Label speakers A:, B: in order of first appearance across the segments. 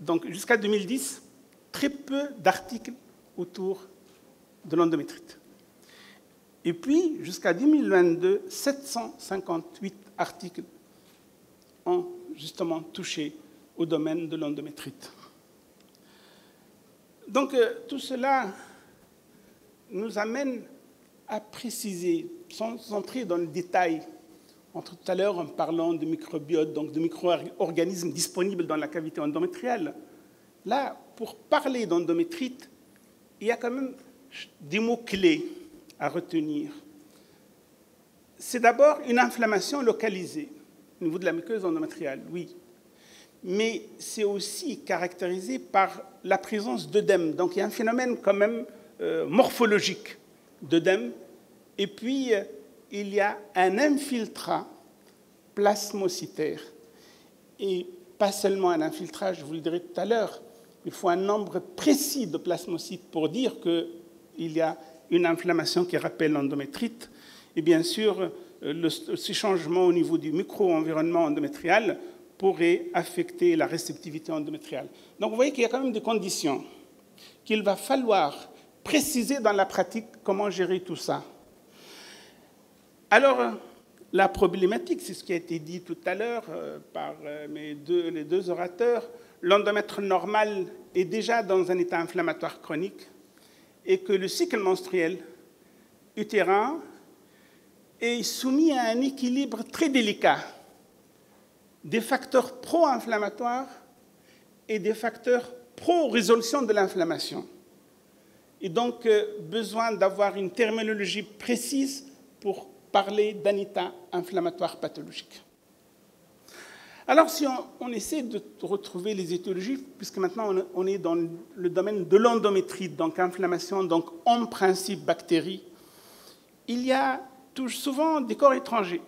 A: donc jusqu'à 2010, très peu d'articles autour de l'endométrite. Et puis, jusqu'à 2022, 758 articles ont justement touché au domaine de l'endométrite. Donc, tout cela nous amène à préciser, sans entrer dans le détail, tout à l'heure en parlant de microbiote, donc de micro-organismes disponibles dans la cavité endométriale. Là, pour parler d'endométrite, il y a quand même des mots-clés à retenir. C'est d'abord une inflammation localisée au niveau de la muqueuse endométriale, oui. Mais c'est aussi caractérisé par la présence d'œdème. Donc il y a un phénomène quand même morphologique d'œdème. Et puis, il y a un infiltrat plasmocytaire. Et pas seulement un infiltrat, je vous le dirai tout à l'heure, il faut un nombre précis de plasmocytes pour dire qu'il y a une inflammation qui rappelle l'endométrite. Et bien sûr, ces changements au niveau du micro-environnement endométrial pourraient affecter la réceptivité endométriale. Donc vous voyez qu'il y a quand même des conditions qu'il va falloir préciser dans la pratique comment gérer tout ça. Alors, la problématique, c'est ce qui a été dit tout à l'heure par les deux orateurs, l'endomètre normal est déjà dans un état inflammatoire chronique et que le cycle menstruel utérin est soumis à un équilibre très délicat des facteurs pro-inflammatoires et des facteurs pro-résolution de l'inflammation. Et donc, besoin d'avoir une terminologie précise pour parler d'un état inflammatoire pathologique. Alors, si on essaie de retrouver les étiologies, puisque maintenant on est dans le domaine de l'endométrite, donc inflammation, donc en principe bactéries, il y a souvent des corps étrangers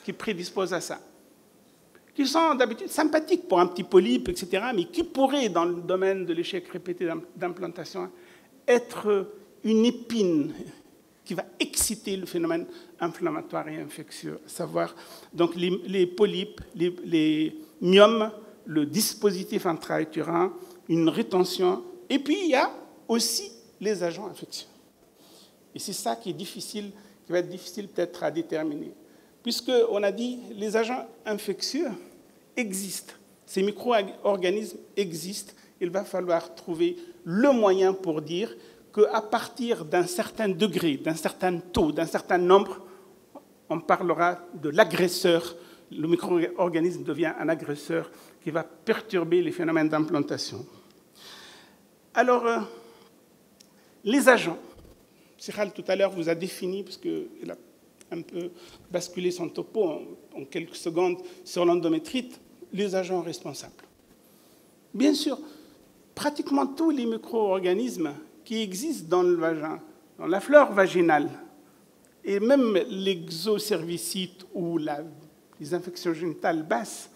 A: qui prédisposent à ça, qui sont d'habitude sympathiques pour un petit polype, etc., mais qui pourraient, dans le domaine de l'échec répété d'implantation, être une épine qui va exciter le phénomène inflammatoire et infectieux, à savoir donc les polypes, les myomes, le dispositif intra-utérin, une rétention, et puis il y a aussi les agents infectieux. Et c'est ça qui est difficile, qui va être difficile peut-être à déterminer, puisqu'on a dit les agents infectieux existent, ces micro-organismes existent, il va falloir trouver le moyen pour dire qu'à partir d'un certain degré, d'un certain taux, d'un certain nombre, on parlera de l'agresseur. Le micro-organisme devient un agresseur qui va perturber les phénomènes d'implantation. Alors, les agents. Siral, tout à l'heure, vous a défini, puisqu'il a un peu basculé son topo en quelques secondes sur l'endométrite, les agents responsables. Bien sûr, pratiquement tous les micro-organismes qui existent dans le vagin, dans la flore vaginale, et même l'exocervicite ou les infections génitales basses,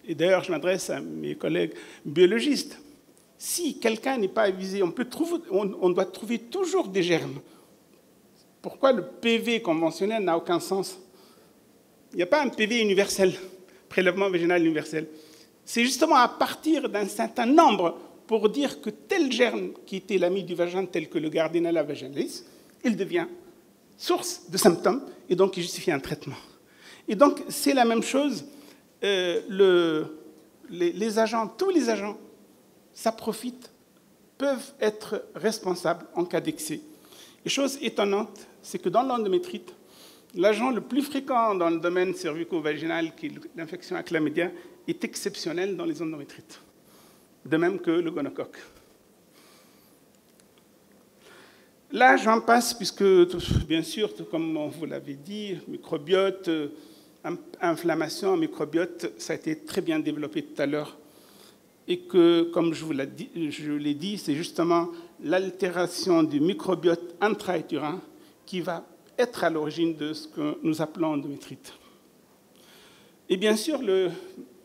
A: et d'ailleurs je m'adresse à mes collègues biologistes, si quelqu'un n'est pas avisé, on doit trouver toujours des germes. Pourquoi le PV conventionnel n'a aucun sens? Il n'y a pas un PV universel, prélèvement vaginal universel. C'est justement à partir d'un certain nombre pour dire que tel germe qui était l'ami du vagin, tel que le Gardnerella vaginalis, il devient source de symptômes et donc il justifie un traitement. Et donc c'est la même chose, les agents, tous les agents, saprophytes, peuvent être responsables en cas d'excès. Et chose étonnante, c'est que dans l'endométrite, l'agent le plus fréquent dans le domaine cervico-vaginal, qui est l'infection à chlamydia, est exceptionnel dans les endométrites, de même que le gonocoque. Là, j'en passe, puisque, bien sûr, comme vous l'avez dit, microbiote, inflammation, microbiote, ça a été très bien développé tout à l'heure. Et que, comme je l'ai dit, c'est justement l'altération du microbiote intra-utérin qui va être à l'origine de ce que nous appelons endométrite. Et bien sûr,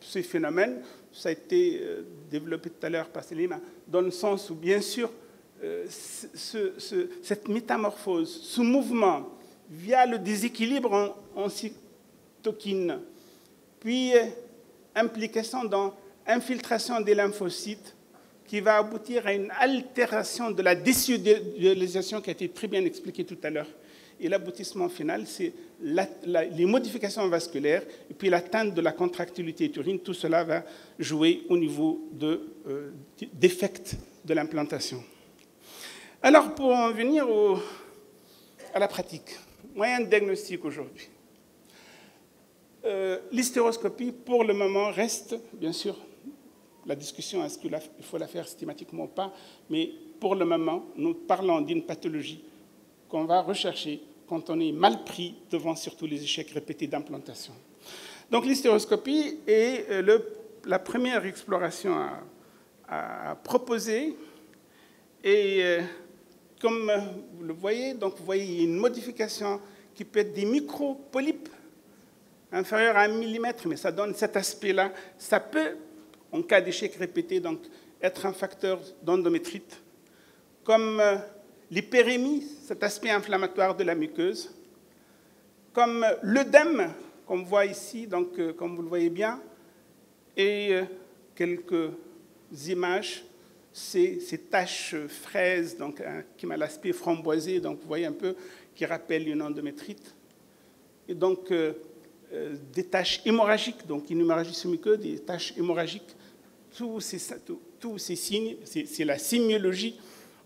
A: ces phénomènes, ça a été développé tout à l'heure par Céline, dans le sens où, bien sûr, cette métamorphose, ce mouvement, via le déséquilibre en cytokine, puis implication dans infiltration des lymphocytes qui va aboutir à une altération de la décidualisation qui a été très bien expliquée tout à l'heure. Et l'aboutissement final, c'est les modifications vasculaires et puis l'atteinte de la contractilité utérine. Tout cela va jouer au niveau d'effect de l'implantation. Alors, pour en venir à la pratique, moyen de diagnostic aujourd'hui. L'hystéroscopie, pour le moment, reste, bien sûr, la discussion, est-ce qu'il faut la faire systématiquement ou pas, mais pour le moment, nous parlons d'une pathologie qu'on va rechercher quand on est mal pris devant surtout les échecs répétés d'implantation. Donc l'hystéroscopie est la première exploration à proposer. Et comme vous le voyez, donc vous voyez une modification qui peut être des micro-polypes inférieurs à 1 millimètre, mais ça donne cet aspect-là. Ça peut, en cas d'échec répété, donc, être un facteur d'endométrite, comme l'hyperémie, cet aspect inflammatoire de la muqueuse, comme l'œdème, qu'on voit ici, donc, comme vous le voyez bien, et quelques images, ces taches fraises, donc, qui ont l'aspect framboisé, donc vous voyez un peu, qui rappellent une endométrite. Et donc, des taches hémorragiques, donc une hémorragie sous-muqueuse, des taches hémorragiques, tous ces signes, c'est la sémiologie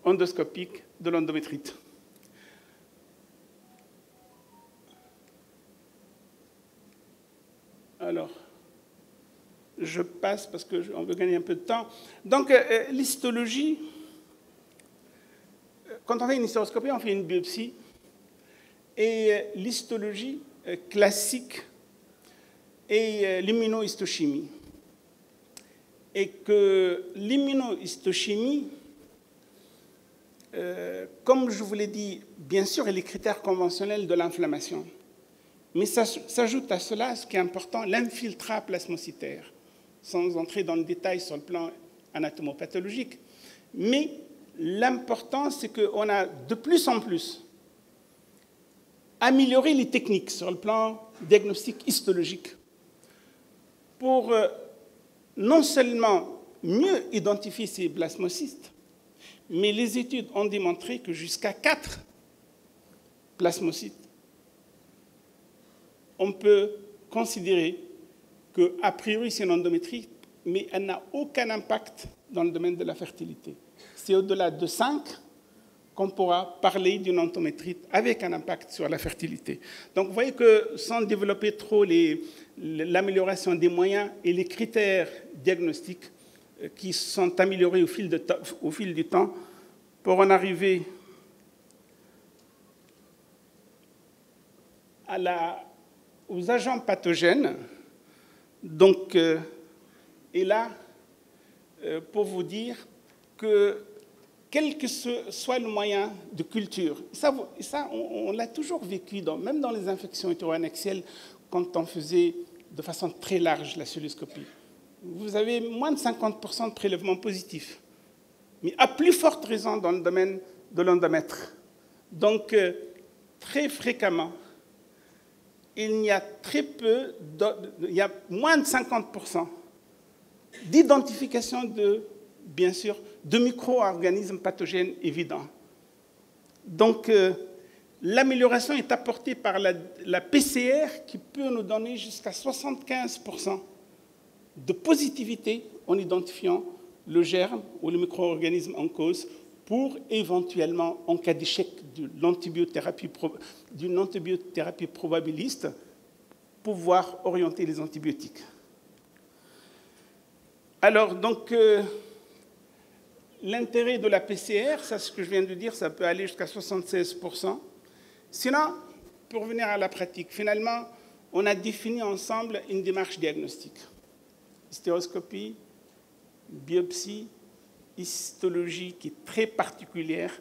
A: endoscopique de l'endométrite. Alors, je passe parce qu'on veut gagner un peu de temps. Donc, l'histologie, quand on fait une hystéroscopie, on fait une biopsie. Et l'histologie classique est l'immunohistochimie. Et que l'immunohistochimie, comme je vous l'ai dit, bien sûr, est les critères conventionnels de l'inflammation. Mais ça s'ajoute à cela, ce qui est important, l'infiltrat plasmocytaire, sans entrer dans le détail sur le plan anatomopathologique. Mais l'important, c'est qu'on a de plus en plus amélioré les techniques sur le plan diagnostic histologique pour non seulement mieux identifier ces plasmocytes, mais les études ont démontré que jusqu'à 4 plasmocytes, on peut considérer qu'a priori c'est une endométrite, mais elle n'a aucun impact dans le domaine de la fertilité. C'est au-delà de 5 qu'on pourra parler d'une endométrite avec un impact sur la fertilité. Donc vous voyez que sans développer trop l'amélioration des moyens et les critères diagnostiques qui sont améliorés au fil du temps pour en arriver aux agents pathogènes. Donc, et là, pour vous dire que quel que soit le moyen de culture, ça on l'a toujours vécu, même dans les infections hétéroannexielles, quand on faisait de façon très large la cœlioscopie. Vous avez moins de 50% de prélèvements positifs, mais à plus forte raison dans le domaine de l'endomètre. Donc, très fréquemment, il y a il y a moins de 50% d'identification bien sûr, de micro-organismes pathogènes évidents. Donc, l'amélioration est apportée par la PCR qui peut nous donner jusqu'à 75% de positivité en identifiant le germe ou le micro-organisme en cause pour éventuellement, en cas d'échec d'une antibiothérapie probabiliste, pouvoir orienter les antibiotiques. Alors, donc, l'intérêt de la PCR, c'est ce que je viens de dire, ça peut aller jusqu'à 76%. Sinon, pour revenir à la pratique, finalement, on a défini ensemble une démarche diagnostique. Hystéroscopie, biopsie, histologie qui est très particulière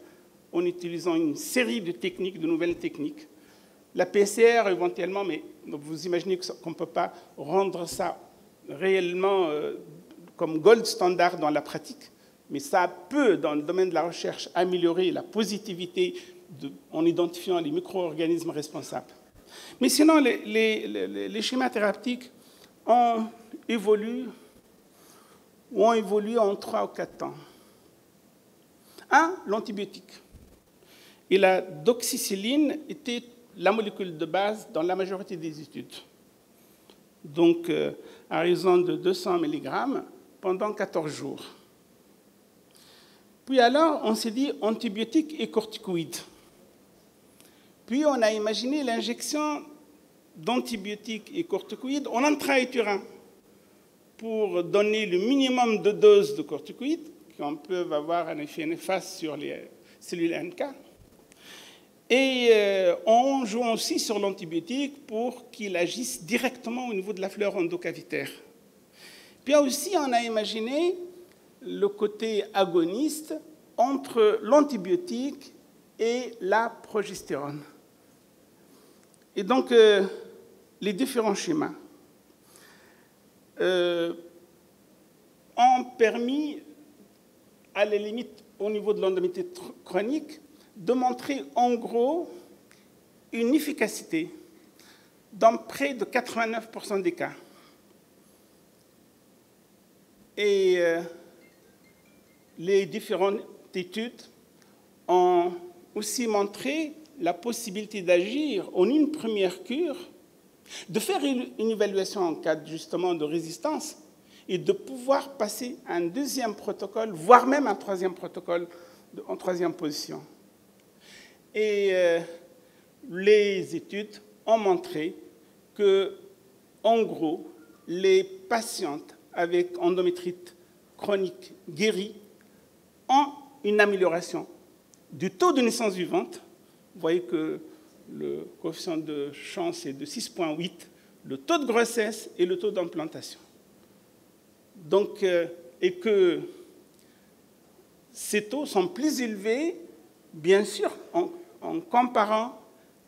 A: en utilisant une série de techniques, de nouvelles techniques. La PCR éventuellement, mais vous imaginez qu'on ne peut pas rendre ça réellement comme gold standard dans la pratique, mais ça peut, dans le domaine de la recherche, améliorer la positivité en identifiant les micro-organismes responsables. Mais sinon, les schémas thérapeutiques ont évolué ont évolué en 3 ou 4 temps. Un, l'antibiotique. Et la doxycycline était la molécule de base dans la majorité des études. Donc, à raison de 200 mg pendant 14 jours. Puis alors, on s'est dit antibiotiques et corticoïdes. Puis on a imaginé l'injection d'antibiotiques et corticoïdes en intra-utérin pour donner le minimum de doses de corticoïdes qui peuvent avoir un effet néfaste sur les cellules NK. Et en jouant aussi sur l'antibiotique pour qu'il agisse directement au niveau de la flore endocavitaire. Puis aussi, on a imaginé le côté agoniste entre l'antibiotique et la progestérone. Et donc, les différents schémas ont permis, à la limite, au niveau de l'endométriose chronique, de montrer en gros une efficacité dans près de 89% des cas. Et les différentes études ont aussi montré la possibilité d'agir en une première cure, de faire une évaluation en cas justement de résistance et de pouvoir passer à un deuxième protocole, voire même un troisième protocole en troisième position. Et les études ont montré que, en gros, les patientes avec endométrite chronique guérie ont une amélioration du taux de naissance vivante. Vous voyez que le coefficient de chance est de 6,8, le taux de grossesse et le taux d'implantation. Donc, et que ces taux sont plus élevés, bien sûr, en comparant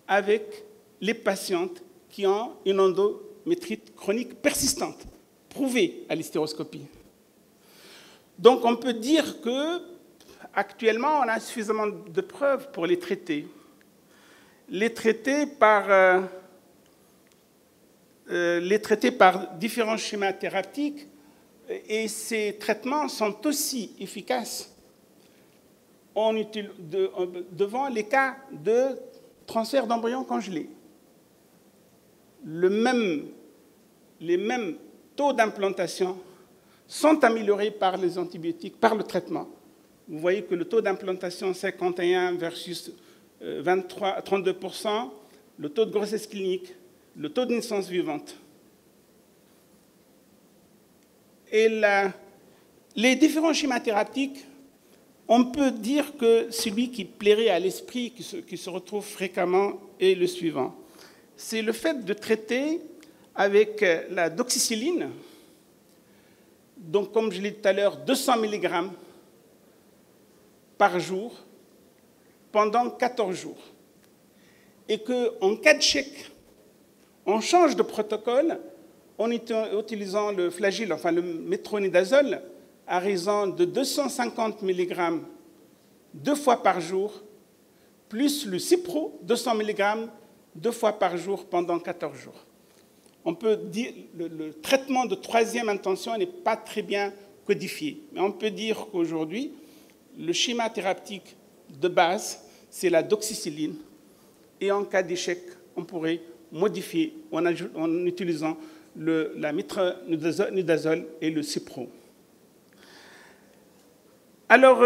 A: avec les patientes qui ont une endométrite chronique persistante, prouvée à l'hystéroscopie. Donc, on peut dire qu'actuellement, on a suffisamment de preuves pour les traiter. Les traiter par différents schémas thérapeutiques, et ces traitements sont aussi efficaces devant les cas de transfert d'embryons congelés. Les mêmes taux d'implantation sont améliorés par les antibiotiques, par le traitement. Vous voyez que le taux d'implantation 51 versus 32%, le taux de grossesse clinique, le taux de naissance vivante. Et les différents schémas thérapeutiques, on peut dire que celui qui plairait à l'esprit, qui se retrouve fréquemment, est le suivant. C'est le fait de traiter avec la doxycycline, donc comme je l'ai dit tout à l'heure, 200 mg par jour pendant 14 jours. Et qu'en cas d'échec, on change de protocole en utilisant le flagyl, enfin le métronidazole, à raison de 250 mg 2 fois par jour, plus le Cipro, 200 mg 2 fois par jour pendant 14 jours. On peut dire que le traitement de troisième intention n'est pas très bien codifié, mais on peut dire qu'aujourd'hui, le schéma thérapeutique de base, c'est la doxycycline, et en cas d'échec, on pourrait modifier en utilisant la métronidazole et le Cipro. Alors,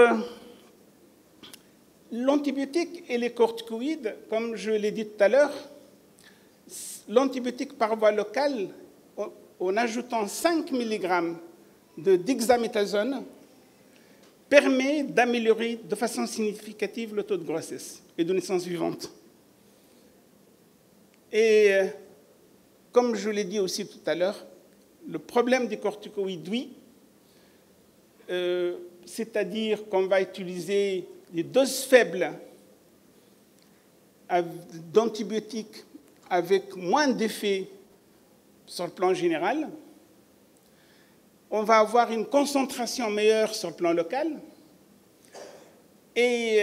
A: l'antibiotique et les corticoïdes, comme je l'ai dit tout à l'heure, l'antibiotique par voie locale, en ajoutant 5 mg de dexaméthasone, permet d'améliorer de façon significative le taux de grossesse et de naissance vivante. Et comme je l'ai dit aussi tout à l'heure, le problème des corticoïdes, oui, c'est-à-dire qu'on va utiliser des doses faibles d'antibiotiques avec moins d'effets sur le plan général. On va avoir une concentration meilleure sur le plan local. Et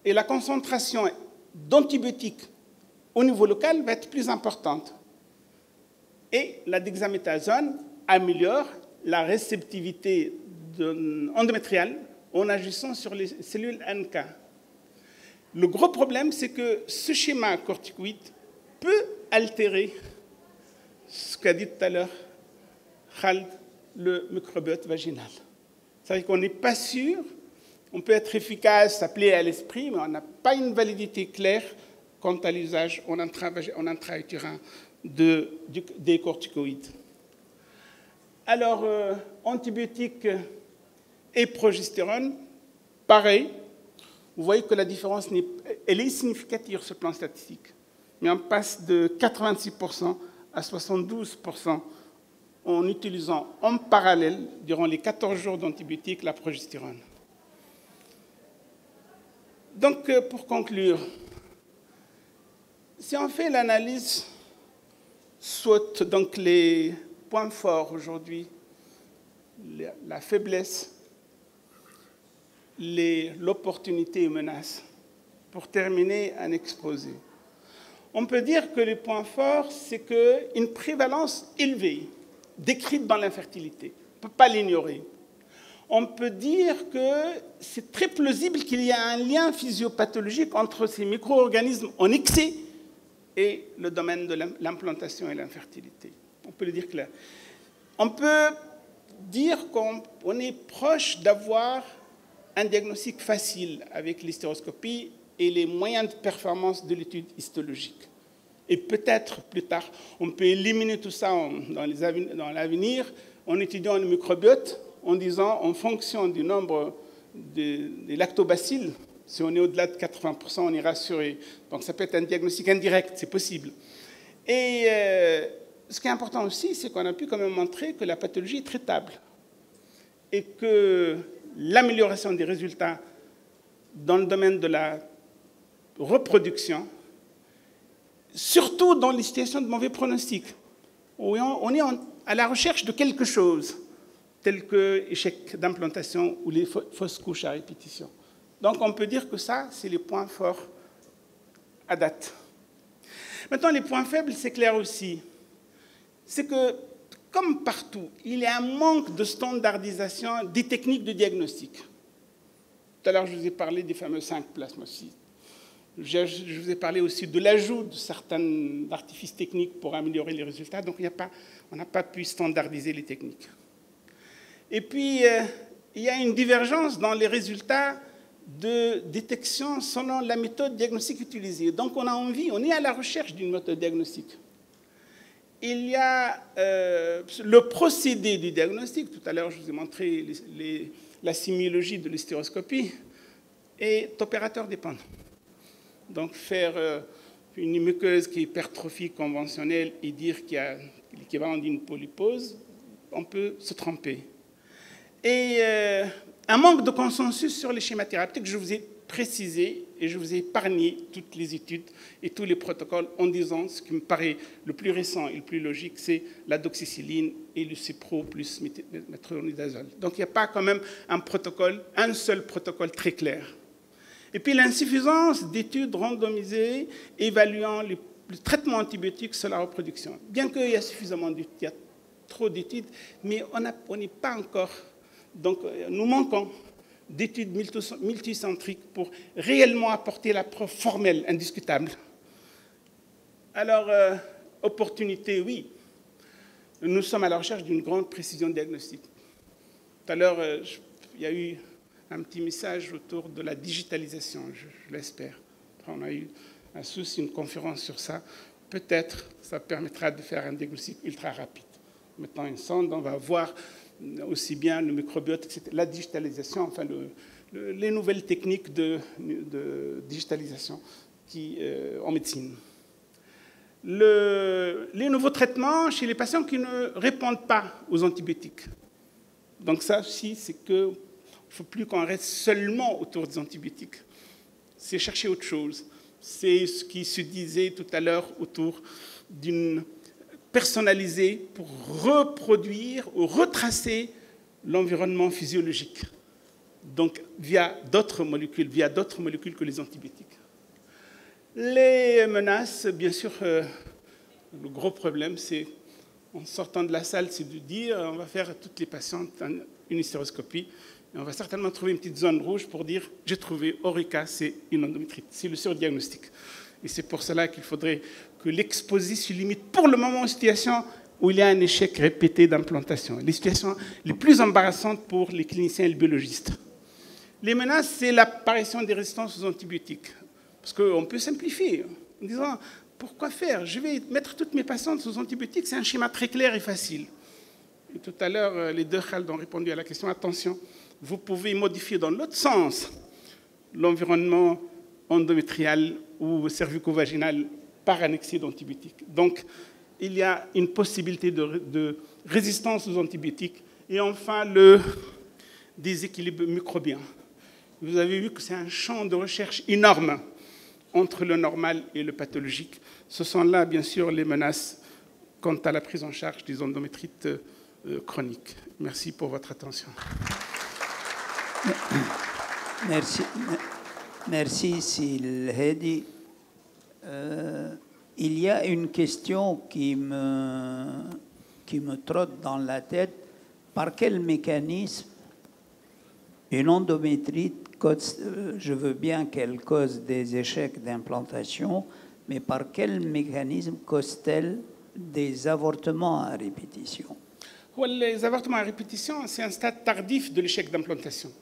A: la concentration d'antibiotiques au niveau local va être plus importante. Et la dexaméthasone améliore la réceptivité endométriale en agissant sur les cellules NK. Le gros problème, c'est que ce schéma corticoïde peut altérer ce qu'a dit tout à l'heure Khaled, le microbiote vaginal. C'est-à-dire qu'on n'est pas sûr, on peut être efficace, ça plaît à l'esprit, mais on n'a pas une validité claire quant à l'usage en intra-utérin des corticoïdes. Alors, antibiotiques et progestérone, pareil. Vous voyez que la différence elle est significative sur le plan statistique. Mais on passe de 86% à 72% en utilisant en parallèle, durant les 14 jours d'antibiotiques, la progestérone. Donc, pour conclure, si on fait l'analyse, soit donc les points forts aujourd'hui, la faiblesse, l'opportunité et menace, pour terminer un exposé. On peut dire que les points forts, c'est qu'une prévalence élevée, décrite dans l'infertilité. On ne peut pas l'ignorer. On peut dire que c'est très plausible qu'il y a un lien physiopathologique entre ces micro-organismes en excès et le domaine de l'implantation et l'infertilité. On peut le dire clair. On peut dire qu'on est proche d'avoir un diagnostic facile avec l'hystéroscopie et les moyens de performance de l'étude histologique. Et peut-être plus tard, on peut éliminer tout ça dans l'avenir en étudiant le microbiote, en disant, en fonction du nombre des lactobacilles, si on est au-delà de 80%, on est rassuré. Donc ça peut être un diagnostic indirect, c'est possible. Et ce qui est important aussi, c'est qu'on a pu quand même montrer que la pathologie est traitable et que l'amélioration des résultats dans le domaine de la reproduction, surtout dans les situations de mauvais pronostic, où on est à la recherche de quelque chose, tel que échec d'implantation ou les fausses couches à répétition. Donc on peut dire que ça, c'est les points forts à date. Maintenant, les points faibles, c'est clair aussi. C'est que, comme partout, il y a un manque de standardisation des techniques de diagnostic. Tout à l'heure, je vous ai parlé des fameux 5 plasmocytes. Je vous ai parlé aussi de l'ajout de certains artifices techniques pour améliorer les résultats. Donc, on n'a pas pu standardiser les techniques. Et puis, il y a une divergence dans les résultats de détection selon la méthode diagnostique utilisée. Donc, on est à la recherche d'une méthode diagnostique. Il y a le procédé du diagnostic. Tout à l'heure, je vous ai montré la sémiologie de l'hystéroscopie est opérateur dépendant. Donc, faire une muqueuse qui est hypertrophie conventionnelle et dire qu'il y a l'équivalent d'une polypose, on peut se tromper. Et un manque de consensus sur les schémas thérapeutiques, je vous ai précisé et je vous ai épargné toutes les études et tous les protocoles en disant ce qui me paraît le plus récent et le plus logique, c'est la doxycycline et le cipro plus métronidazole. Donc il n'y a pas quand même un seul protocole très clair. Et puis l'insuffisance d'études randomisées évaluant le traitement antibiotique sur la reproduction. Bien qu'il y a suffisamment d'études, il y a trop d'études, mais on n'est pas encore... Donc nous manquons d'études multicentriques pour réellement apporter la preuve formelle, indiscutable. Alors, opportunité, oui. Nous sommes à la recherche d'une grande précision diagnostique. Tout à l'heure, il y a eu un petit message autour de la digitalisation, je l'espère. On a eu à Sousse une conférence sur ça. Peut-être ça permettra de faire un diagnostic ultra rapide. Maintenant, une sonde, on va voir aussi bien le microbiote, etc., la digitalisation, enfin les nouvelles techniques de digitalisation en médecine. Les nouveaux traitements chez les patients qui ne répondent pas aux antibiotiques. Donc ça aussi, c'est qu'il ne faut plus qu'on reste seulement autour des antibiotiques. C'est chercher autre chose. C'est ce qui se disait tout à l'heure autour d'une personnalisée pour reproduire ou retracer l'environnement physiologique. Donc via d'autres molécules que les antibiotiques. Les menaces, bien sûr, le gros problème, c'est en sortant de la salle, c'est de dire on va faire à toutes les patientes une hystéroscopie. Et on va certainement trouver une petite zone rouge pour dire j'ai trouvé Aurica, c'est une endométrite. C'est le surdiagnostic. Et c'est pour cela qu'il faudrait que l'exposé se limite pour le moment aux situations où il y a un échec répété d'implantation. Les situations les plus embarrassantes pour les cliniciens et les biologistes. Les menaces, c'est l'apparition des résistances aux antibiotiques. Parce qu'on peut simplifier en disant pourquoi faire? Je vais mettre toutes mes patientes sous antibiotiques, c'est un schéma très clair et facile. Et tout à l'heure, les deux Khaled ont répondu à la question. Attention, vous pouvez modifier dans l'autre sens l'environnement endométrial ou cervico-vaginal par un excès d'antibiotiques. Donc, il y a une possibilité de résistance aux antibiotiques. Et enfin, le déséquilibre microbien. Vous avez vu que c'est un champ de recherche énorme entre le normal et le pathologique. Ce sont là, bien sûr, les menaces quant à la prise en charge des endométrites chroniques. Merci pour votre attention.
B: Merci, Sil Hedi. Il y a une question qui me trotte dans la tête. Par quel mécanisme une endométrite, je veux bien qu'elle cause des échecs d'implantation, mais par quel mécanisme cause-t-elle des avortements à répétition?
A: Les avortements à répétition, c'est un stade tardif de l'échec d'implantation,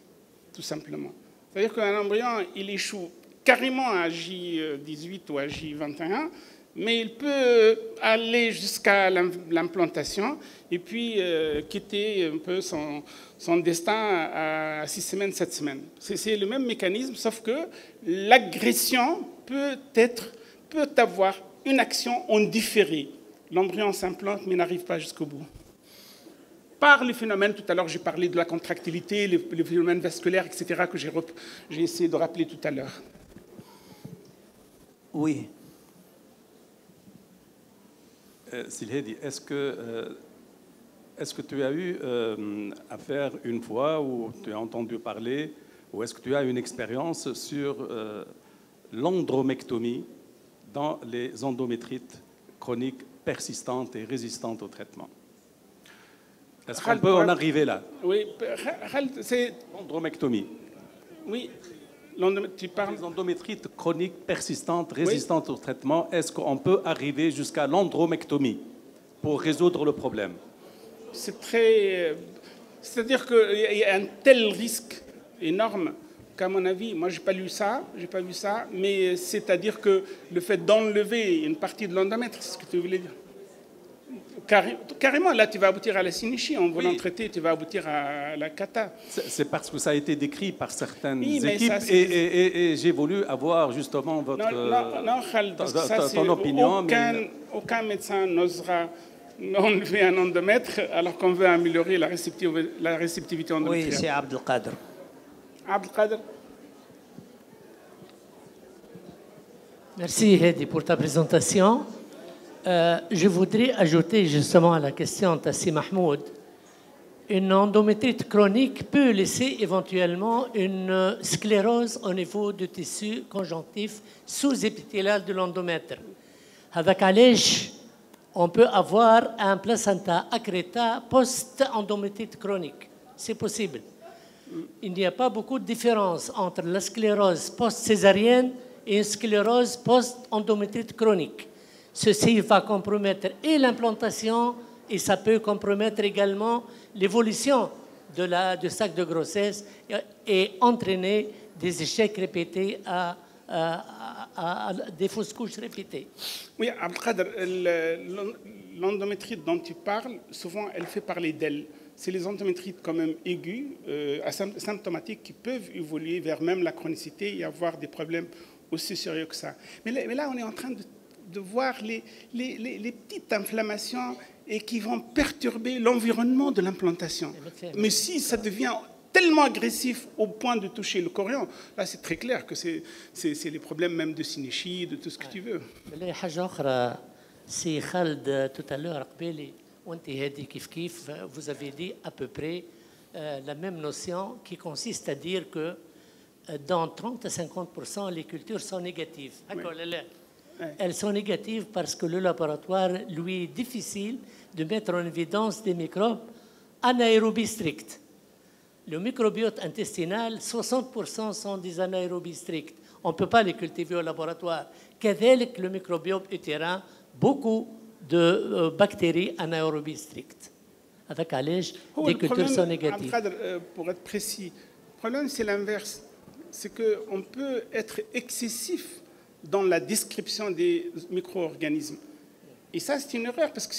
A: tout simplement. C'est-à-dire qu'un embryon, il échoue carrément à J18 ou à J21, mais il peut aller jusqu'à l'implantation et puis quitter un peu son destin à 6 semaines, 7 semaines. C'est le même mécanisme, sauf que l'agression peut avoir une action en différé. L'embryon s'implante mais n'arrive pas jusqu'au bout. Par les phénomènes, tout à l'heure j'ai parlé de la contractilité, les phénomènes vasculaires, etc., que j'ai essayé de rappeler tout à l'heure.
B: Oui.
C: Silhedi, est-ce que tu as eu affaire une fois ou tu as entendu parler ou est-ce que tu as une expérience sur l'andromectomie dans les endométrites chroniques persistantes et résistantes au traitement? Est-ce qu'on peut en arriver là?
A: Oui, c'est
C: l'andromectomie.
A: Oui. Tu parles
C: des endométrites chroniques persistantes, résistantes au traitement. Est-ce qu'on peut arriver jusqu'à l'andromectomie pour résoudre le problème?
A: C'est-à-dire qu'il y a un tel risque énorme qu'à mon avis, moi j'ai pas vu ça, mais c'est-à-dire que le fait d'enlever une partie de l'endomètre, c'est ce que tu voulais dire. Carrément, là, tu vas aboutir à la synéchie. En voulant traiter, tu vas aboutir à la cata.
C: C'est parce que ça a été décrit par certaines équipes et j'ai voulu avoir justement votre ton opinion.
A: Aucun médecin n'osera enlever un endomètre alors qu'on veut améliorer la réceptivité endométriale.
B: Oui, c'est Abdelkader.
A: Abdelkader.
D: Merci, Hedi, pour ta présentation. Je voudrais ajouter justement à la question de Tassi Mahmoud, une endométrite chronique peut laisser éventuellement une sclérose au niveau du tissu conjonctif sous-épithélial de l'endomètre. Avec Alej, on peut avoir un placenta accreta post-endométrite chronique. C'est possible. Il n'y a pas beaucoup de différence entre la sclérose post-césarienne et une sclérose post-endométrite chronique. Ceci va compromettre et l'implantation et ça peut compromettre également l'évolution du sac de grossesse et entraîner des échecs répétés à des fausses couches répétées.
A: Oui, Abdelkader, l'endométrite dont tu parles, souvent elle fait parler d'elle. C'est les endométrites quand même aiguës, asymptomatiques, qui peuvent évoluer vers même la chronicité et avoir des problèmes aussi sérieux que ça. Mais là on est en train de voir les petites inflammations et qui vont perturber l'environnement de l'implantation. Mais si ça devient tellement agressif au point de toucher le chorion, là c'est très clair que c'est les problèmes même de synéchie, de tout ce que tu veux.
D: Si Khaled tout à l'heure, vous avez dit à peu près la même notion qui consiste à dire que dans 30 à 50%, les cultures sont négatives. Oui. Elles sont négatives parce que le laboratoire, lui, est difficile de mettre en évidence des microbes anaérobies stricts. Le microbiote intestinal, 60% sont des anaérobies stricts. On ne peut pas les cultiver au laboratoire. كذلك le microbiote utérin, beaucoup de bactéries anaérobies strictes. Avec allège, des cultures sont négatives.
A: Pour être précis, le problème c'est l'inverse. C'est qu'on peut être excessif dans la description des micro-organismes. Et ça, c'est une erreur parce que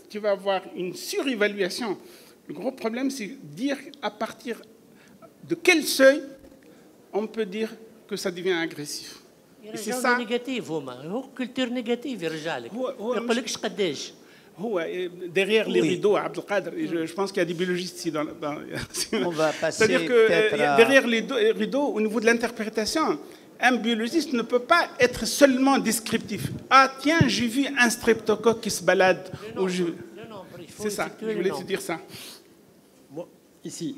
A: tu vas avoir une surévaluation. Le gros problème, c'est dire à partir de quel seuil on peut dire que ça devient agressif.
D: Et c'est ça. Négatif, culture négative,
A: derrière les rideaux, Abdelkader, je pense qu'il y a des biologistes ici.
B: On va passer.
A: C'est-à-dire que derrière les rideaux, au niveau de l'interprétation, un biologiste ne peut pas être seulement descriptif. Ah tiens, j'ai vu un streptocoque qui se balade. C'est ça, je voulais te dire ça.
E: Moi, ici,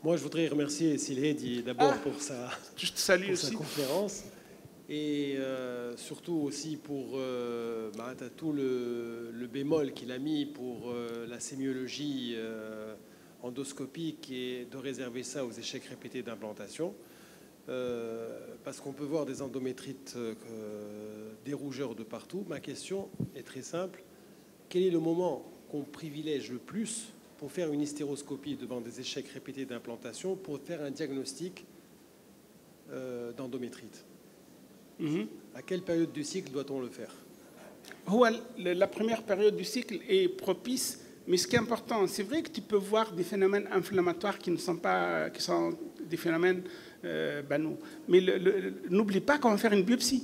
E: moi je voudrais remercier Silhedi d'abord pour sa conférence et surtout aussi pour tout le bémol qu'il a mis pour la sémiologie endoscopique et de réserver ça aux échecs répétés d'implantation. Parce qu'on peut voir des endométrites, des rougeurs de partout. Ma question est très simple. Quel est le moment qu'on privilège le plus pour faire une hystéroscopie devant des échecs répétés d'implantation pour faire un diagnostic d'endométrite? À quelle période du cycle doit-on le faire?
A: La première période du cycle est propice, mais ce qui est important, c'est vrai que tu peux voir des phénomènes inflammatoires qui ne sont pas, qui sont des phénomènes banaux. Mais n'oublie pas qu'on va faire une biopsie.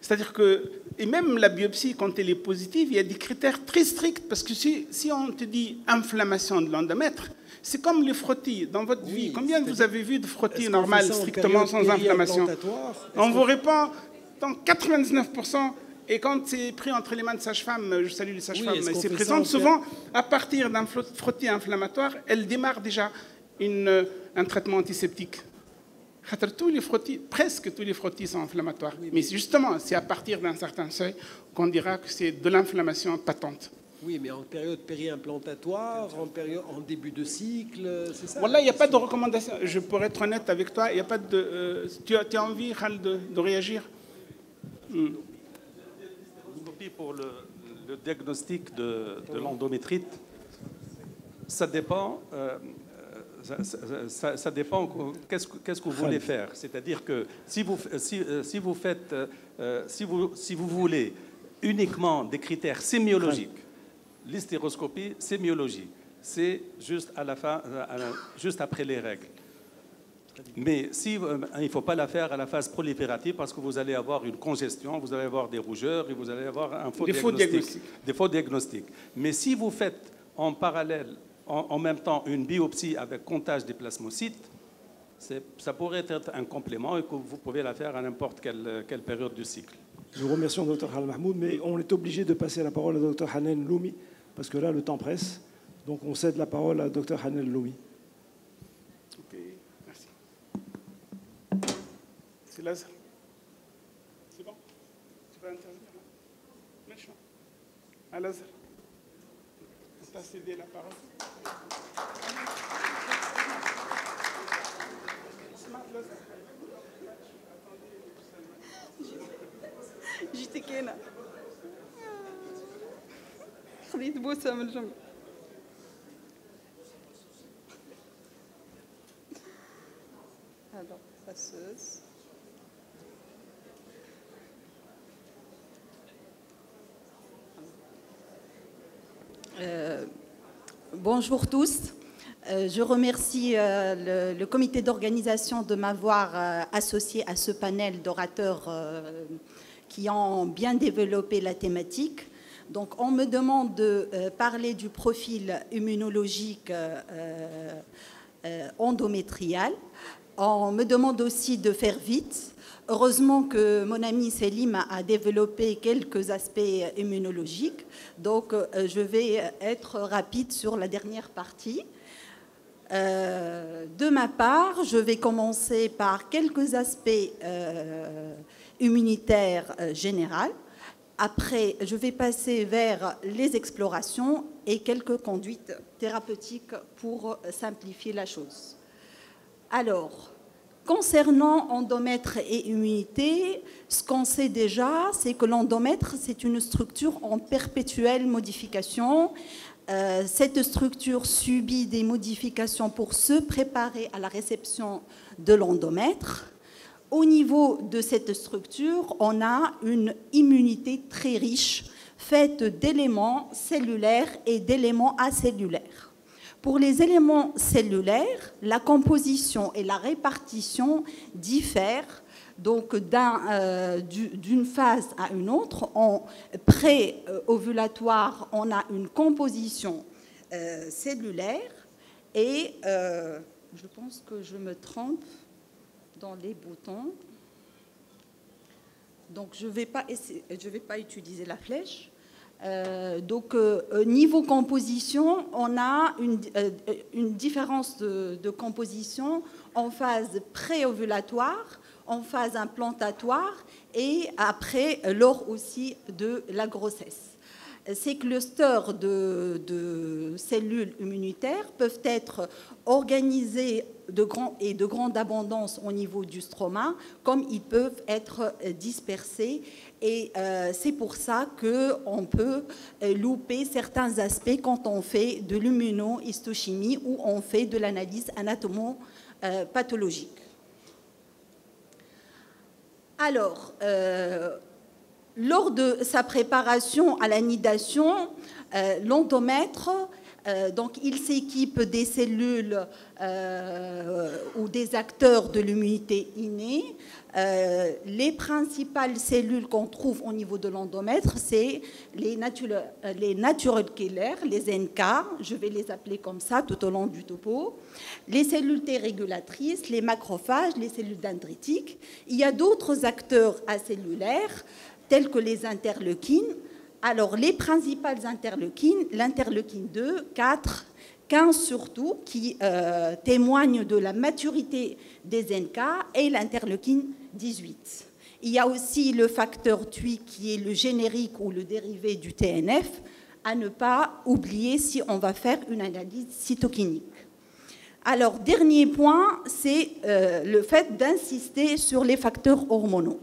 A: C'est-à-dire que, et même la biopsie, quand elle est positive, il y a des critères très stricts, parce que si on te dit inflammation de l'endomètre, c'est comme les frottis dans votre vie. Combien vous avez vu de frottis normales, strictement sans inflammation? On vous répond dans 99%, et quand c'est pris entre les mains de sage-femme, je salue les sages-femmes, mais c'est présent souvent, à partir d'un frottis inflammatoire, elle démarre déjà un traitement antiseptique. Tous les frottis, presque tous les frottis sont inflammatoires. Mais justement, c'est à partir d'un certain seuil qu'on dira que c'est de l'inflammation patente.
E: Oui, mais en période périimplantatoire, en début de cycle, c'est ça?
A: Voilà, il n'y a pas de recommandation. Je pourrais être honnête avec toi, il n'y a pas de... tu as envie, Khal, de réagir?
C: Pour le diagnostic de l'endométrite, ça dépend... Ça dépend qu'est-ce que vous voulez faire. C'est-à-dire que si vous voulez uniquement des critères sémiologiques, l'hystéroscopie, sémiologie, c'est juste à la fin, juste après les règles. Mais il ne faut pas la faire à la phase proliférative parce que vous allez avoir une congestion, vous allez avoir des rougeurs et vous allez avoir un faux diagnostic. Des faux diagnostics. Mais si vous faites en parallèle, en même temps, une biopsie avec comptage des plasmocytes, ça pourrait être un complément et que vous pouvez la faire à n'importe quelle période du cycle.
F: Nous remercions Dr Khaled Mahmoud, mais on est obligé de passer la parole à Dr Hanan Loumi, parce que là, le temps presse. Donc, on cède la parole à Dr Hanan Loumi.
A: Ok, merci. C'est Lazare. C'est bon? Tu peux intervenir là? Méchant. À Lazare. On t'a cédé la parole.
G: جيتي كاينه خديت بوسه من الجنب. هذا فاسوس. Bonjour tous. Je remercie le comité d'organisation de m'avoir associé à ce panel d'orateurs qui ont bien développé la thématique. Donc, on me demande de parler du profil immunologique endométrial. On me demande aussi de faire vite. Heureusement que mon ami Selim a développé quelques aspects immunologiques. Donc, je vais être rapide sur la dernière partie. De ma part, je vais commencer par quelques aspects immunitaires généraux Après, je vais passer vers les explorations et quelques conduites thérapeutiques pour simplifier la chose. Alors, concernant endomètre et immunité, ce qu'on sait déjà, c'est que l'endomètre, c'est une structure en perpétuelle modification. Cette structure subit des modifications pour se préparer à la réception de l'endomètre. Au niveau de cette structure, on a une immunité très riche, faite d'éléments cellulaires et d'éléments acellulaires. Pour les éléments cellulaires, la composition et la répartition diffèrent donc d'une phase à une autre. En pré-ovulatoire, on a une composition cellulaire et je pense que je me trompe dans les boutons. Donc, je ne vais pas utiliser la flèche. Niveau composition, on a une différence de composition en phase préovulatoire, en phase implantatoire et après lors aussi de la grossesse. Ces clusters de cellules immunitaires peuvent être organisés de grande abondance au niveau du stroma, comme ils peuvent être dispersés. Et c'est pour ça qu'on peut louper certains aspects quand on fait de l'immunohistochimie ou on fait de l'analyse anatomo-pathologique. Alors, lors de sa préparation à la nidation, l'endomètre, donc il s'équipe des cellules ou des acteurs de l'immunité innée. Les principales cellules qu'on trouve au niveau de l'endomètre, c'est les natural killers, les NK, je vais les appeler comme ça tout au long du topo, les cellules T régulatrices, les macrophages, les cellules dendritiques. Il y a d'autres acteurs acellulaires, tels que les interleukines. Alors, les principales interleukines, l'interleukine 2, 4, 15 surtout, qui témoignent de la maturité des NK, et l'interleukine 18. Il y a aussi le facteur TUI, qui est le générique ou le dérivé du TNF, à ne pas oublier si on va faire une analyse cytokinique. Alors, dernier point, c'est le fait d'insister sur les facteurs hormonaux.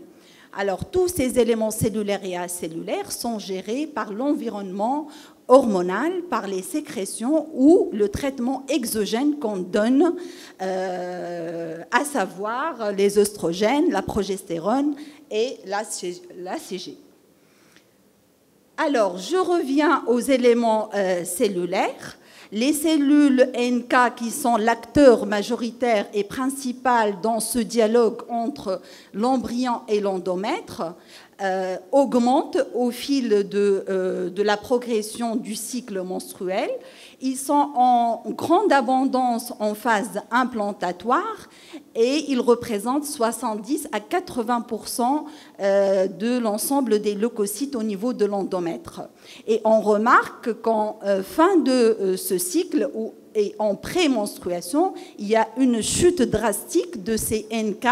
G: Alors, tous ces éléments cellulaires et acellulaires sont gérés par l'environnement hormonal, par les sécrétions ou le traitement exogène qu'on donne, à savoir les œstrogènes, la progestérone et la CG. Alors, je reviens aux éléments cellulaires. Les cellules NK, qui sont l'acteur majoritaire et principal dans ce dialogue entre l'embryon et l'endomètre, augmentent au fil de la progression du cycle menstruel. Ils sont en grande abondance en phase implantatoire et ils représentent 70 à 80% de l'ensemble des leucocytes au niveau de l'endomètre. Et on remarque qu'en fin de ce cycle et en pré-menstruation, il y a une chute drastique de ces NK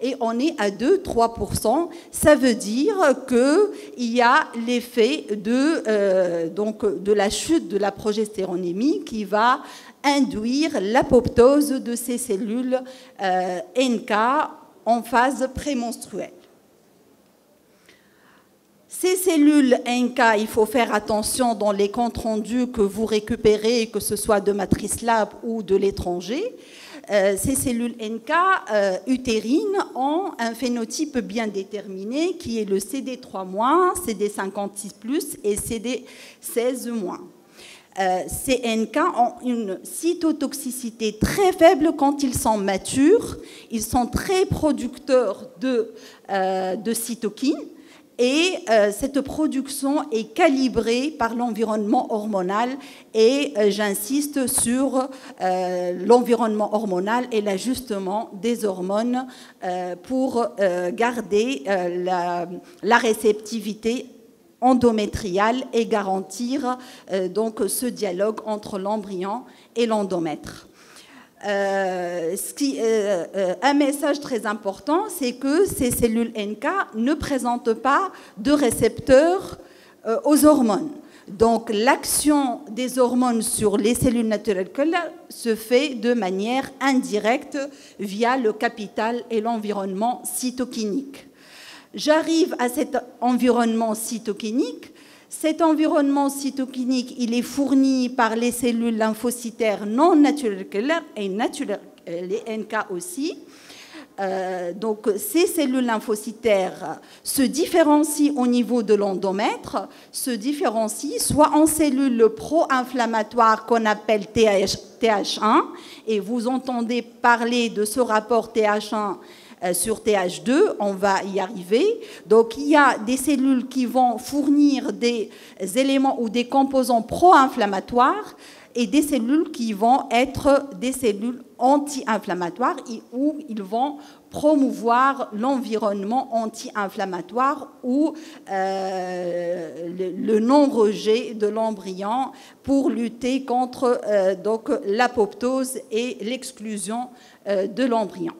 G: et on est à 2-3%. Ça veut dire qu'il y a l'effet de la chute de la progestéronémie qui va induire l'apoptose de ces cellules NK en phase prémenstruelle. Ces cellules NK, il faut faire attention dans les comptes rendus que vous récupérez, que ce soit de Matrice Lab ou de l'étranger. Ces cellules NK utérines ont un phénotype bien déterminé qui est le CD3-, CD56+, et CD16-. Ces NK ont une cytotoxicité très faible quand ils sont matures. Ils sont très producteurs de cytokines. Et cette production est calibrée par l'environnement hormonal et j'insiste sur l'environnement hormonal et l'ajustement des hormones pour garder la réceptivité endométriale et garantir donc ce dialogue entre l'embryon et l'endomètre. Un message très important, c'est que ces cellules NK ne présentent pas de récepteurs aux hormones. Donc l'action des hormones sur les cellules naturelles se fait de manière indirecte via le capital et l'environnement cytokinique. J'arrive à cet environnement cytokinique. Cet environnement cytokinique, il est fourni par les cellules lymphocytaires non naturelles et les NK aussi. Donc ces cellules lymphocytaires se différencient au niveau de l'endomètre, se différencient soit en cellules pro-inflammatoires qu'on appelle TH1, et vous entendez parler de ce rapport TH1 sur TH2, on va y arriver. Donc il y a des cellules qui vont fournir des éléments ou des composants pro-inflammatoires et des cellules qui vont être des cellules anti-inflammatoires où ils vont promouvoir l'environnement anti-inflammatoire ou le non-rejet de l'embryon pour lutter contre donc l'apoptose et l'exclusion de l'embryon.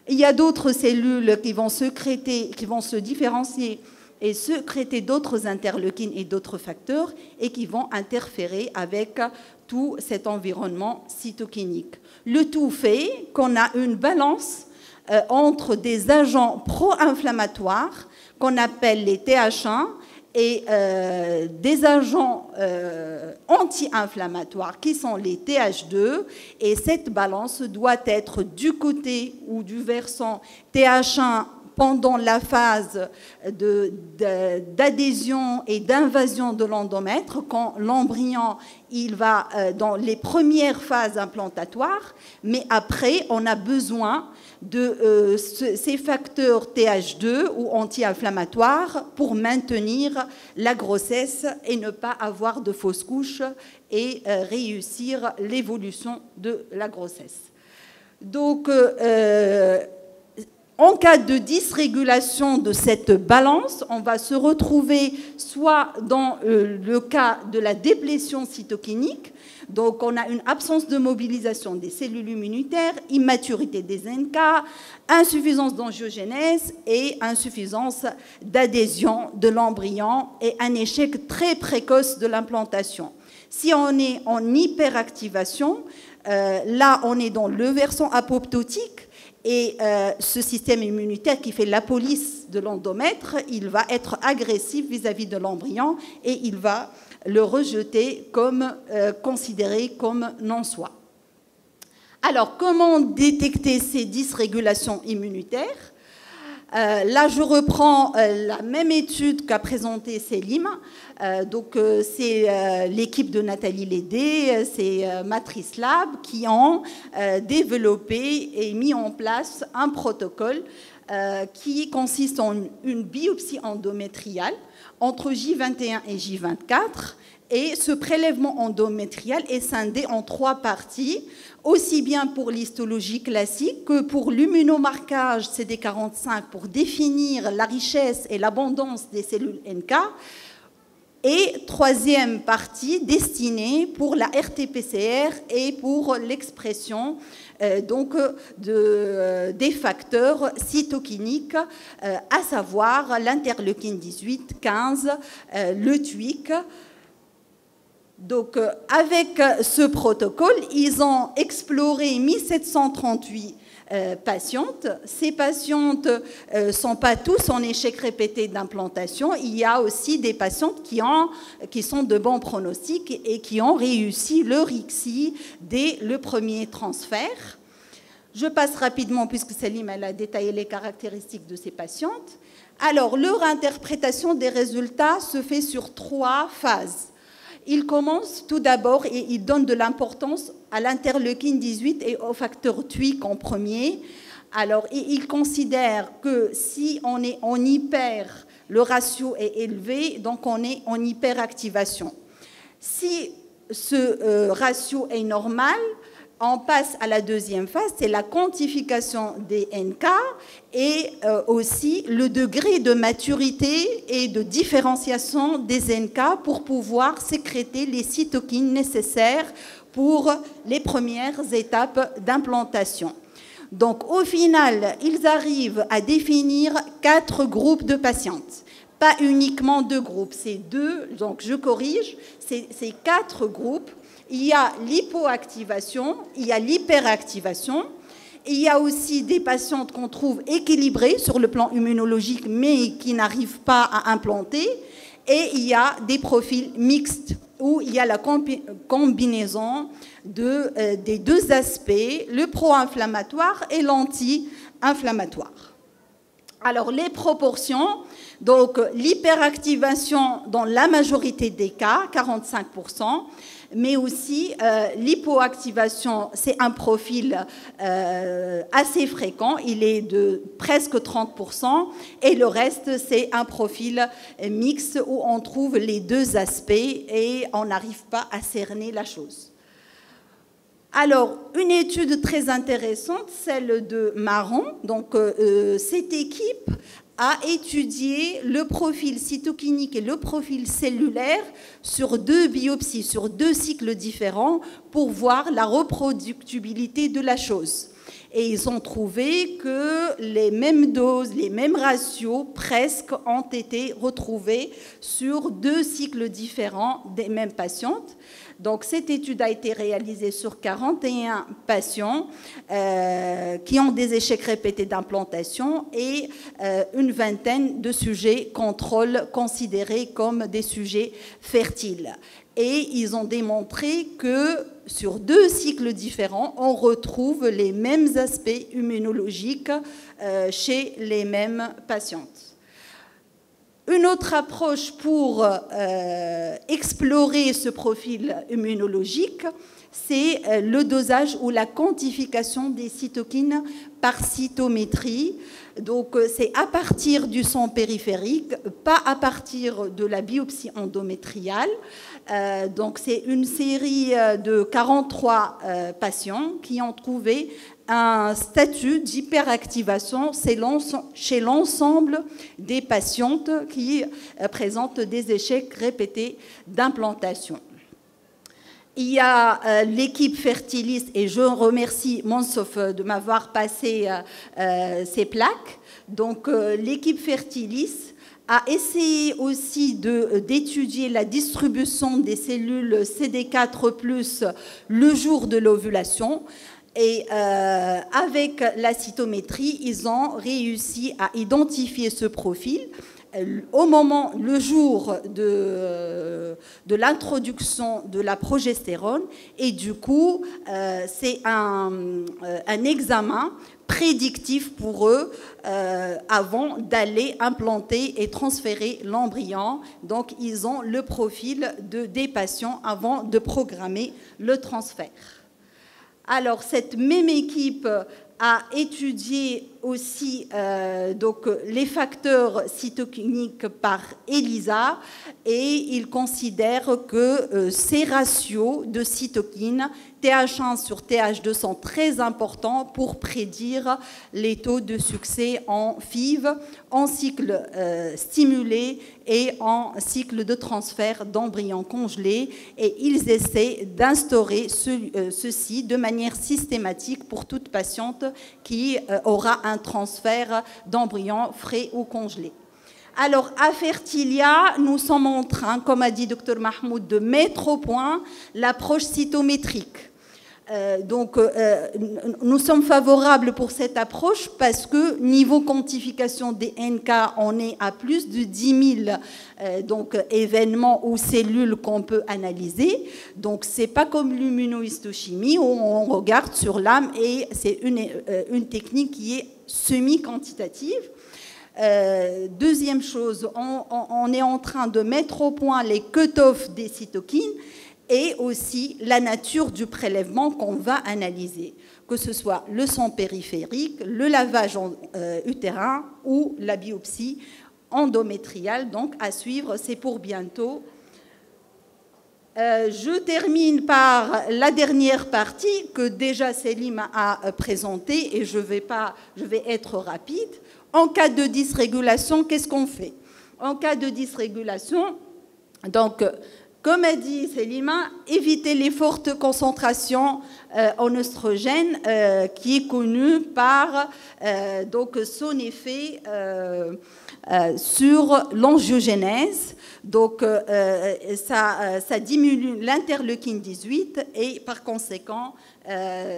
G: Il y a d'autres cellules qui vont sécréter, qui vont se différencier et sécréter d'autres interleukines et d'autres facteurs et qui vont interférer avec tout cet environnement cytokinique. Le tout fait qu'on a une balance entre des agents pro-inflammatoires qu'on appelle les TH1 et des agents anti-inflammatoires qui sont les TH2, et cette balance doit être du côté ou du versant TH1 pendant la phase d'adhésion et d'invasion de l'endomètre, quand l'embryon il va dans les premières phases implantatoires, mais après on a besoin de ces facteurs TH2 ou anti-inflammatoires pour maintenir la grossesse et ne pas avoir de fausse couche et réussir l'évolution de la grossesse. Donc, en cas de dysrégulation de cette balance, on va se retrouver soit dans le cas de la déplétion cytokinique, donc on a une absence de mobilisation des cellules immunitaires, immaturité des NK, insuffisance d'angiogénèse et insuffisance d'adhésion de l'embryon et un échec très précoce de l'implantation. Si on est en hyperactivation, là on est dans le versant apoptotique. Et ce système immunitaire qui fait la police de l'endomètre, il va être agressif vis-à-vis de l'embryon et il va le rejeter comme considéré comme non-soi. Alors, comment détecter ces dysrégulations immunitaires ? Là, je reprends la même étude qu'a présentée Selim. Donc, c'est l'équipe de Nathalie Lédé, c'est Matrice Lab qui ont développé et mis en place un protocole qui consiste en une biopsie endométriale entre J21 et J24. Et ce prélèvement endométrial est scindé en 3 parties, aussi bien pour l'histologie classique que pour l'immunomarquage CD45 pour définir la richesse et l'abondance des cellules NK. Et 3e partie destinée pour la RT-PCR et pour l'expression des facteurs cytokiniques, à savoir l'interleukine 18, 15, le TUIC. Donc, avec ce protocole, ils ont exploré 1738 patientes. Ces patientes ne sont pas tous en échec répété d'implantation. Il y a aussi des patientes qui sont de bons pronostics et qui ont réussi leur ICSI dès le premier transfert. Je passe rapidement, puisque Salim elle a détaillé les caractéristiques de ces patientes. Alors, leur interprétation des résultats se fait sur 3 phases. Il commence tout d'abord et il donne de l'importance à l'interleukine 18 et au facteur TUIC en premier. Alors, il considère que si on est en hyper, le ratio est élevé, donc on est en hyperactivation. Si ce ratio est normal, on passe à la 2e phase, c'est la quantification des NK et aussi le degré de maturité et de différenciation des NK pour pouvoir sécréter les cytokines nécessaires pour les premières étapes d'implantation. Donc, au final, ils arrivent à définir 4 groupes de patientes. Pas uniquement 2 groupes, c'est 2, donc je corrige, c'est 4 groupes. Il y a l'hypoactivation, il y a l'hyperactivation, il y a aussi des patientes qu'on trouve équilibrées sur le plan immunologique, mais qui n'arrivent pas à implanter, et il y a des profils mixtes, où il y a la combinaison des 2 aspects, le pro-inflammatoire et l'anti-inflammatoire. Alors, les proportions, donc l'hyperactivation dans la majorité des cas, 45%, mais aussi l'hypoactivation, c'est un profil assez fréquent, il est de presque 30%, et le reste, c'est un profil mixte où on trouve les 2 aspects et on n'arrive pas à cerner la chose. Alors, une étude très intéressante, celle de Marron. Donc, cette équipe a étudié le profil cytokinique et le profil cellulaire sur 2 biopsies, sur 2 cycles différents pour voir la reproductibilité de la chose. Et ils ont trouvé que les mêmes doses, les mêmes ratios presque ont été retrouvés sur 2 cycles différents des mêmes patientes. Donc, cette étude a été réalisée sur 41 patients qui ont des échecs répétés d'implantation et une vingtaine de sujets contrôle considérés comme des sujets fertiles. Et ils ont démontré que sur 2 cycles différents, on retrouve les mêmes aspects immunologiques chez les mêmes patientes. Une autre approche pour explorer ce profil immunologique, c'est le dosage ou la quantification des cytokines par cytométrie. Donc, c'est à partir du sang périphérique, pas à partir de la biopsie endométriale. Donc, c'est une série de 43 patients qui ont trouvé un statut d'hyperactivation chez l'ensemble des patientes qui présentent des échecs répétés d'implantation. Il y a l'équipe Fertilis, et je remercie Monsof de m'avoir passé ces plaques. Donc, l'équipe Fertilis a essayé aussi d'étudier la distribution des cellules CD4+, le jour de l'ovulation. Et avec la cytométrie, ils ont réussi à identifier ce profil. Le jour de l'introduction de la progestérone, et du coup, c'est un examen prédictif pour eux avant d'aller implanter et transférer l'embryon. Donc, ils ont le profil des patients avant de programmer le transfert. Alors, cette même équipe a étudié aussi donc, les facteurs cytokiniques par ELISA, et il considère que ces ratios de cytokines TH1 sur TH2 sont très importants pour prédire les taux de succès en FIV, en cycle stimulé et en cycle de transfert d'embryons congelés. Et ils essaient d'instaurer ceci de manière systématique pour toute patiente qui aura un transfert d'embryons frais ou congelés. Alors, à Fertilia, nous sommes en train, comme a dit Dr Mahmoud, de mettre au point l'approche cytométrique. Nous sommes favorables pour cette approche parce que niveau quantification des NK, on est à plus de 10 000 événements ou cellules qu'on peut analyser. Donc, ce n'est pas comme l'immunohistochimie où on regarde sur l'âme, et c'est une technique qui est semi-quantitative. Deuxième chose, on est en train de mettre au point les cut-off des cytokines et aussi la nature du prélèvement qu'on va analyser, que ce soit le sang périphérique, le lavage utérin ou la biopsie endométriale. Donc, à suivre, c'est pour bientôt. Je termine par la dernière partie que déjà Célim a présentée, et je vais être rapide. En cas de dysrégulation, qu'est-ce qu'on fait? En cas de dysrégulation, donc, Comme a dit Selima, éviter les fortes concentrations en oestrogène qui est connu par donc son effet sur l'angiogénèse. Donc ça diminue l'interleukine 18 et par conséquent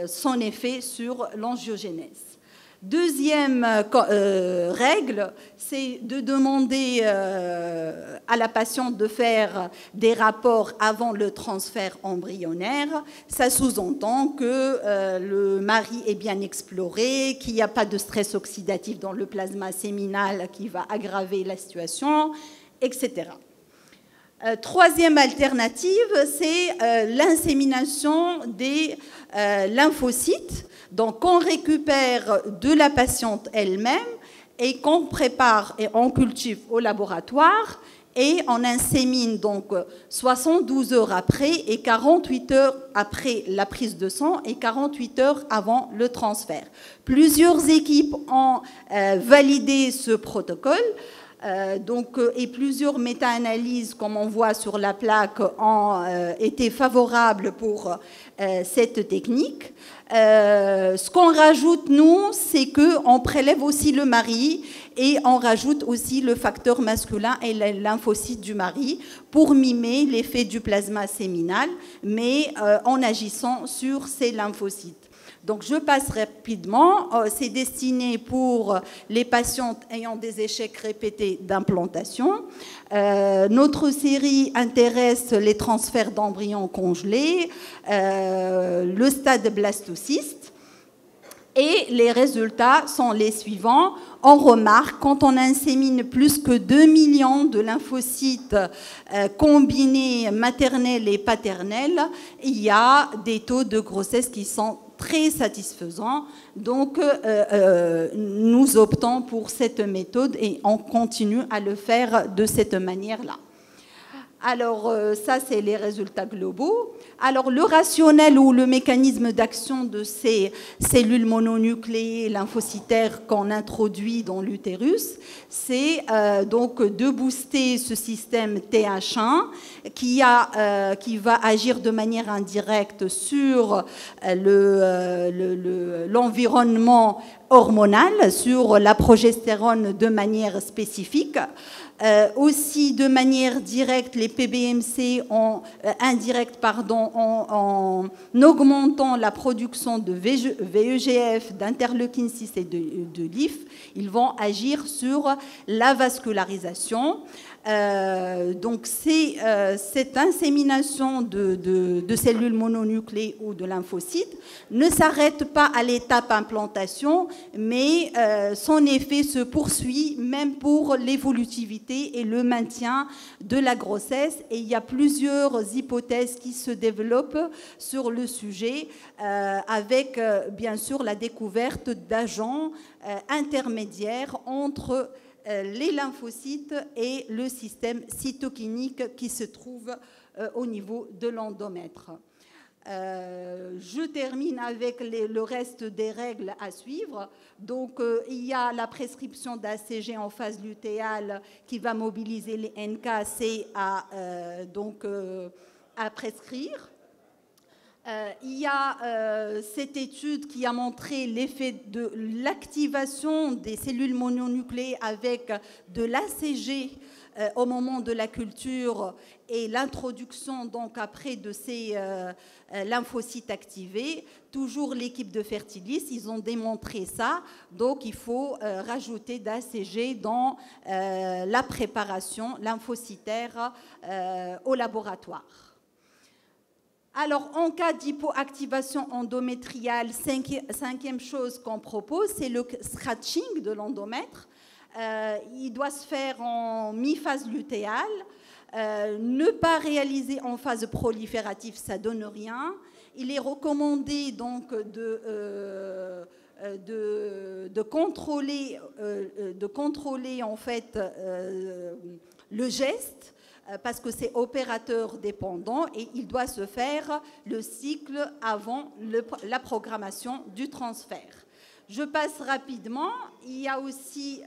G: son effet sur l'angiogénèse. Deuxième règle, c'est de demander à la patiente de faire des rapports avant le transfert embryonnaire. Ça sous-entend que le mari est bien exploré, qu'il n'y a pas de stress oxydatif dans le plasma séminal qui va aggraver la situation, etc. Troisième alternative, c'est l'insémination des lymphocytes. Donc, on récupère de la patiente elle-même et qu'on prépare et on cultive au laboratoire et on insémine donc 72 heures après et 48 heures après la prise de sang et 48 heures avant le transfert. Plusieurs équipes ont validé ce protocole. Et plusieurs méta-analyses, comme on voit sur la plaque, ont été favorables pour cette technique. Ce qu'on rajoute, nous, c'est qu'on prélève aussi le mari et on rajoute aussi le facteur masculin et les lymphocytes du mari pour mimer l'effet du plasma séminal, mais en agissant sur ces lymphocytes. Donc, je passe rapidement. C'est destiné pour les patientes ayant des échecs répétés d'implantation. Notre série intéresse les transferts d'embryons congelés, le stade blastocyste. Et les résultats sont les suivants. On remarque, quand on insémine plus que 2 millions de lymphocytes combinés maternels et paternels, il y a des taux de grossesse qui sont très satisfaisant. Donc, nous optons pour cette méthode et on continue à le faire de cette manière-là. Alors, ça, c'est les résultats globaux. Alors, le rationnel ou le mécanisme d'action de ces cellules mononucléées lymphocytaires qu'on introduit dans l'utérus, c'est donc de booster ce système TH1 qui va agir de manière indirecte sur l'environnement hormonal, sur la progestérone de manière spécifique. Aussi de manière directe, les PBMC indirecte, en augmentant la production de VEGF, d'interleukine 6 et de LIF, ils vont agir sur la vascularisation. Donc cette insémination de cellules mononucléées ou de lymphocytes ne s'arrête pas à l'étape implantation, mais son effet se poursuit même pour l'évolutivité et le maintien de la grossesse. Et il y a plusieurs hypothèses qui se développent sur le sujet, avec bien sûr la découverte d'agents intermédiaires entre les lymphocytes et le système cytokinique qui se trouve au niveau de l'endomètre. Je termine avec le reste des règles à suivre. Donc, il y a la prescription d'ACG en phase lutéale qui va mobiliser les NK-C à prescrire. Il y a cette étude qui a montré l'effet de l'activation des cellules mononucléées avec de l'ACG au moment de la culture et l'introduction donc après de ces lymphocytes activés. Toujours l'équipe de Fertilis, ils ont démontré ça. Donc il faut rajouter d'ACG dans la préparation lymphocytaire au laboratoire. Alors, en cas d'hypoactivation endométriale, cinquième chose qu'on propose, c'est le scratching de l'endomètre. Il doit se faire en mi-phase lutéale. Ne pas réaliser en phase proliférative, ça ne donne rien. Il est recommandé donc de contrôler en fait le geste, parce que c'est opérateur dépendant et il doit se faire le cycle avant la programmation du transfert. Je passe rapidement. Il y a aussi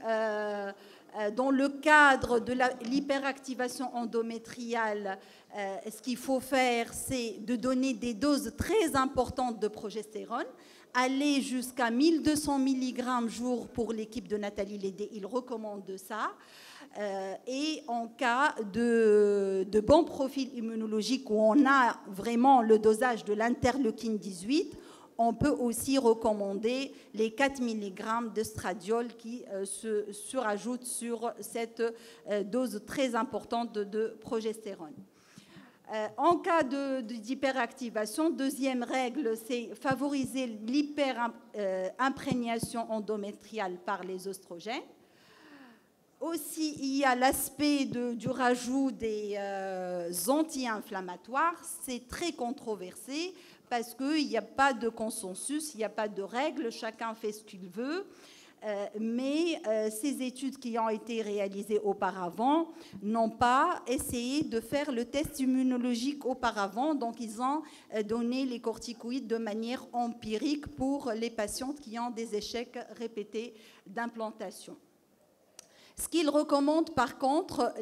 G: Dans le cadre de l'hyperactivation endométriale, ce qu'il faut faire, c'est de donner des doses très importantes de progestérone, aller jusqu'à 1200 mg jour pour l'équipe de Nathalie Lédé, il recommande ça. Et en cas de bon profil immunologique où on a vraiment le dosage de l'interleukine 18, on peut aussi recommander les 4 mg de stradiol qui se surajoutent sur cette dose très importante de progestérone. En cas d'hyperactivation, deuxième règle, c'est favoriser l'hyperimprégnation endométriale par les oestrogènes. Aussi, il y a l'aspect du rajout des anti-inflammatoires. C'est très controversé parce qu'il n'y a pas de consensus, il n'y a pas de règles, chacun fait ce qu'il veut. Mais ces études qui ont été réalisées auparavant n'ont pas essayé de faire le test immunologique auparavant. Donc, ils ont donné les corticoïdes de manière empirique pour les patientes qui ont des échecs répétés d'implantation. Ce qu'ils recommandent, par contre,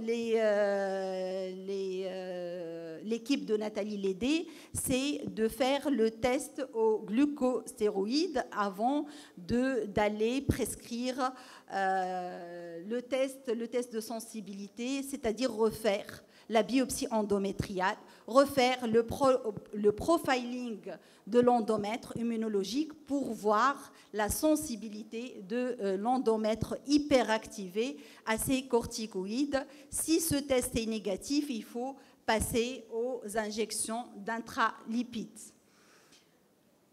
G: l'équipe de Nathalie Lédé, c'est de faire le test aux glucostéroïdes avant d'aller prescrire le test de sensibilité, c'est-à-dire refaire la biopsie endométriale, refaire le profiling de l'endomètre immunologique pour voir la sensibilité de l'endomètre hyperactivé à ces corticoïdes. Si ce test est négatif, il faut passer aux injections d'intralipides.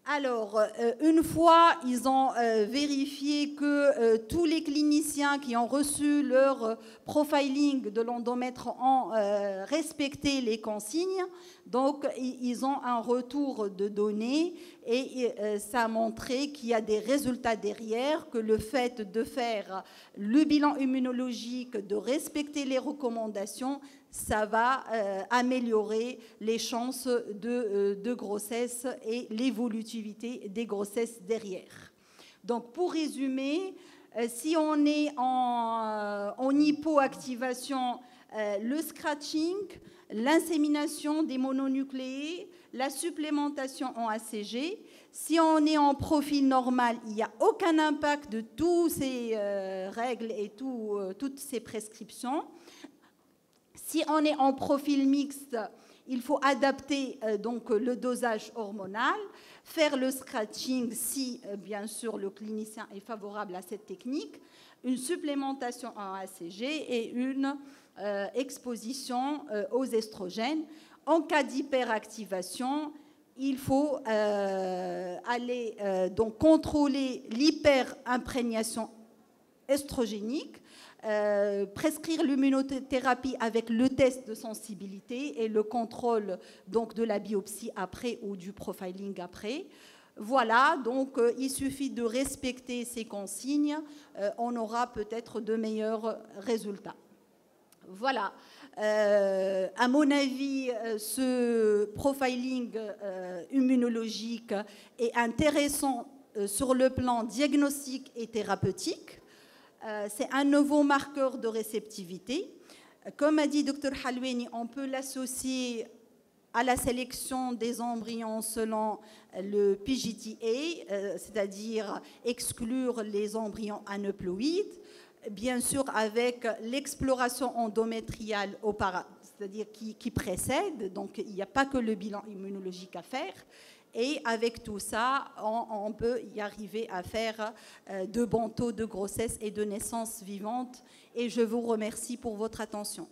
G: Alors, une fois ils ont vérifié que tous les cliniciens qui ont reçu leur profiling de l'endomètre ont respecté les consignes, donc ils ont un retour de données et ça a montré qu'il y a des résultats derrière, que le fait de faire le bilan immunologique, de respecter les recommandations, ça va améliorer les chances de grossesse et l'évolutivité des grossesses derrière. Donc, pour résumer, si on est en hypoactivation, le scratching, l'insémination des mononucléés, la supplémentation en ACG. Si on est en profil normal, il n'y a aucun impact de toutes ces règles et toutes ces prescriptions. Si on est en profil mixte, il faut adapter donc le dosage hormonal, faire le scratching si, bien sûr, le clinicien est favorable à cette technique, une supplémentation en ACG et une exposition aux estrogènes. En cas d'hyperactivation, il faut aller donc contrôler l'hyperimprégnation estrogénique, prescrire l'immunothérapie avec le test de sensibilité et le contrôle donc de la biopsie après ou du profiling après. Voilà, donc il suffit de respecter ces consignes, on aura peut-être de meilleurs résultats. Voilà, à mon avis, ce profiling immunologique est intéressant sur le plan diagnostique et thérapeutique. C'est un nouveau marqueur de réceptivité. Comme a dit Dr Halweni, on peut l'associer à la sélection des embryons selon le PGTA, c'est-à-dire exclure les embryons aneuploïdes, bien sûr avec l'exploration endométriale c'est-à-dire qui précède, donc il n'y a pas que le bilan immunologique à faire. Et avec tout ça, on peut y arriver à faire de bons taux de grossesse et de naissance vivante. Et je vous remercie pour votre attention.